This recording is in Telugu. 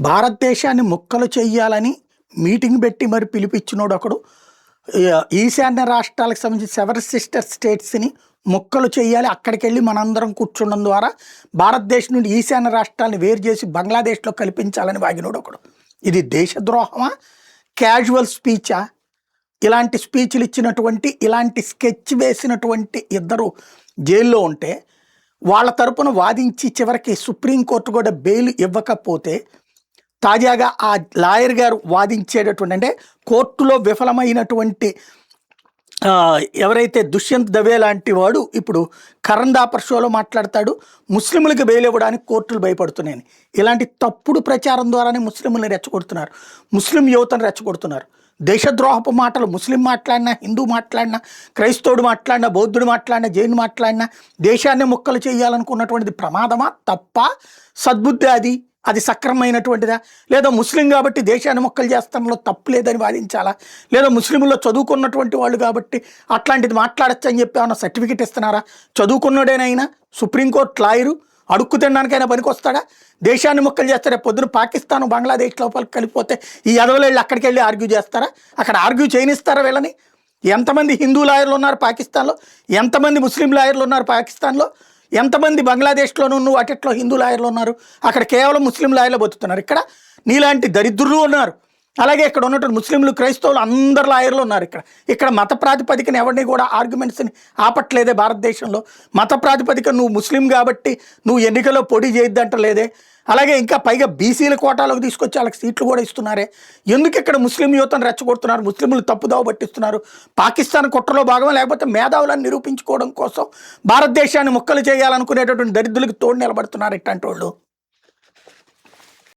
భారతదేశాన్ని ముక్కలు చెయ్యాలని మీటింగ్ పెట్టి మరి పిలిపించినోడు ఒకడు. ఈశాన్య రాష్ట్రాలకు సంబంధించి సెవెన్ సిస్టర్ స్టేట్స్ని ముక్కలు చేయాలి, అక్కడికి వెళ్ళి మనందరం కూర్చుండడం ద్వారా భారతదేశం నుండి ఈశాన్య రాష్ట్రాలను వేరు చేసి బంగ్లాదేశ్లో కల్పించాలని వాగినోడు ఒకడు. ఇది దేశద్రోహమా, క్యాజువల్ స్పీచా? ఇలాంటి స్పీచ్లు ఇచ్చినటువంటి, ఇలాంటి స్కెచ్ వేసినటువంటి ఇద్దరు జైల్లో ఉంటే వాళ్ళ తరపున వాదించి చివరికి సుప్రీంకోర్టు కూడా బెయిల్ ఇవ్వకపోతే తాజాగా ఆ లాయర్ గారు వాదించేటటువంటి, అంటే కోర్టులో విఫలమైనటువంటి ఎవరైతే దుష్యంత్ దవే లాంటి వాడు ఇప్పుడు కరణ్ దాపర్ షోలో మాట్లాడతాడు, ముస్లింలకు బెయిల్ ఇవ్వడానికి కోర్టులు భయపడుతున్నాయని. ఇలాంటి తప్పుడు ప్రచారం ద్వారానే ముస్లింలను రెచ్చగొడుతున్నారు, ముస్లిం యువతను రెచ్చగొడుతున్నారు. దేశద్రోహపు మాటలు ముస్లిం మాట్లాడినా, హిందూ మాట్లాడినా, క్రైస్తవుడు మాట్లాడినా, బౌద్ధుడు మాట్లాడినా, జైను మాట్లాడినా దేశాన్ని ముక్కలు చేయాలనుకున్నటువంటిది ప్రమాదమా, తప్ప, సద్బుద్ధి అది సక్రమైనటువంటిదా? లేదా ముస్లిం కాబట్టి దేశాన్ని మొక్కలు చేస్తాంలో తప్పు లేదని వాదించాలా? లేదా ముస్లింలో చదువుకున్నటువంటి వాళ్ళు కాబట్టి అట్లాంటిది మాట్లాడచ్చు అని చెప్పి ఏమన్నా సర్టిఫికెట్ ఇస్తున్నారా? చదువుకున్నాడేనైనా సుప్రీంకోర్టు లాయరు అడుక్కు తినడానికైనా పనికొస్తాడా? దేశాన్ని మొక్కలు చేస్తారా? పొద్దున పాకిస్తాన్ బంగ్లాదేశ్ లోపలికి కలిపిపోతే ఈ ఎదవలేళ్ళు అక్కడికి వెళ్ళి ఆర్గ్యూ చేస్తారా? అక్కడ ఆర్గ్యూ చేయనిస్తారా వీళ్ళని? ఎంతమంది హిందూ లాయర్లు ఉన్నారు పాకిస్తాన్లో, ఎంతమంది ముస్లిం లాయర్లు ఉన్నారు పాకిస్తాన్లో, ఎంతమంది బంగ్లాదేశ్లోనూ వాటిట్లో హిందూ లాయర్లు ఉన్నారు? అక్కడ కేవలం ముస్లిం లాయర్లు బతుకుతున్నారు. ఇక్కడ నీలాంటి దరిద్రులు ఉన్నారు. అలాగే ఇక్కడ ఉన్నటువంటి ముస్లింలు, క్రైస్తవులు అందరు లాయర్లు ఉన్నారు. ఇక్కడ మత ప్రాతిపదికన ఎవరిని కూడా ఆర్గ్యుమెంట్స్ని ఆపట్లేదే భారతదేశంలో. మత ప్రాతిపదిక నువ్వు ముస్లిం కాబట్టి నువ్వు ఎన్నికల్లో పోటీ చేయొద్దంటలేదే. అలాగే ఇంకా పైగా బీసీల కోటాలోకి తీసుకొచ్చి వాళ్ళకి సీట్లు కూడా ఇస్తున్నారే. ఎందుకు ఇక్కడ ముస్లిం యువతను రెచ్చగొడుతున్నారు, ముస్లింలు తప్పుదావ పట్టిస్తున్నారు? పాకిస్తాన్ కుట్రలో భాగమా, లేకపోతే మేధావులను నిరూపించుకోవడం కోసం భారతదేశాన్ని ముక్కలు చేయాలనుకునేటటువంటి దరిద్రులకు తోడు నిలబడుతున్నారు ఇట్లాంటి వాళ్ళు?